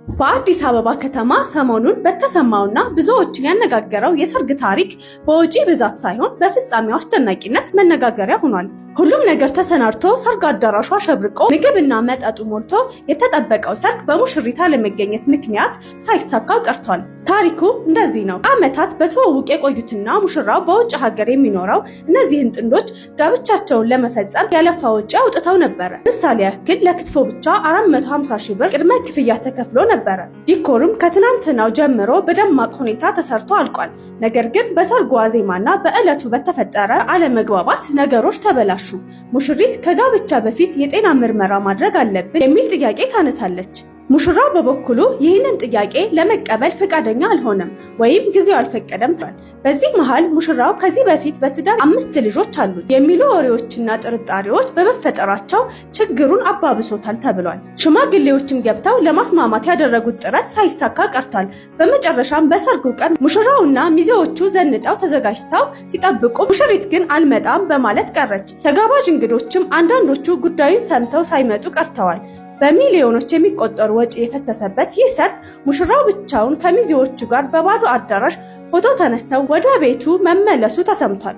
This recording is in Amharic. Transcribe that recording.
በአዲስ አበባ ከተማ ሰሞኑን በተሰማውና ብዙዎችን ያነጋገረው የሰርግ ታሪክ በወጪ ብዛት ሳይሆን በፍጻሜው አስደናቂነት መነጋገሪያ ሆኗል። ሁሉም ነገር ተሰናድቶ ሰርግ አዳራሹ አሸብርቆ ምግብና መጠጡ ሞልቶ የተጠበቀው ሰርግ በሙሽሪት አለመገኘት ምክንያት ሳይሳካ ቀርቷል። ታሪኩ እንደዚህ ነው። ዓመታት በትውውቅ የቆዩትና ሙሽራው በውጭ ሀገር የሚኖረው እነዚህን ጥንዶች ጋብቻቸውን ለመፈጸም ያለፋ ወጪ አውጥተው ነበረ። ምሳሌ ያክል ለክትፎ ብቻ 450 ሺህ ብር ቅድመ ክፍያ ተከፍሎ ነበረ። ዲኮሩም ከትናንትናው ጀምሮ በደማቅ ሁኔታ ተሰርቶ አልቋል። ነገር ግን በሰርጉ ዋዜማና በዕለቱ በተፈጠረ አለመግባባት ነገሮች ተበላሹ። ሙሽሪት ከጋብቻ በፊት የጤና ምርመራ ማድረግ አለብን የሚል ጥያቄ ታነሳለች። ሙሽራው በበኩሉ ይህንን ጥያቄ ለመቀበል ፈቃደኛ አልሆነም ወይም ጊዜው አልፈቀደም ተብሏል። በዚህ መሃል ሙሽራው ከዚህ በፊት በትዳር 5 ልጆች አሉት የሚሉ ወሬዎችና ጥርጣሬዎች በመፈጠራቸው ችግሩን አባብሶታል ተብሏል። ሽማግሌዎችም ገብተው ለማስማማት ያደረጉት ጥረት ሳይሳካ ቀርቷል። በመጨረሻም በሰርጉ ቀን ሙሽራውና ሚዜዎቹ ዘንጠው ተዘጋጅተው ሲጠብቁ ሙሽሪት ግን አልመጣም በማለት ቀረች። ተጋባዥ እንግዶችም አንዳንዶቹ ጉዳዩን ሰምተው ሳይመጡ ቀርተዋል። በሚሊዮኖች የሚቆጠሩ ወጪ የፈሰሰበት ይህ ሰርግ ሙሽራው ብቻውን ከሚዜዎቹ ጋር በባዶ አዳራሽ ፎቶ ተነስተው ወደ ቤቱ መመለሱ ተሰምቷል።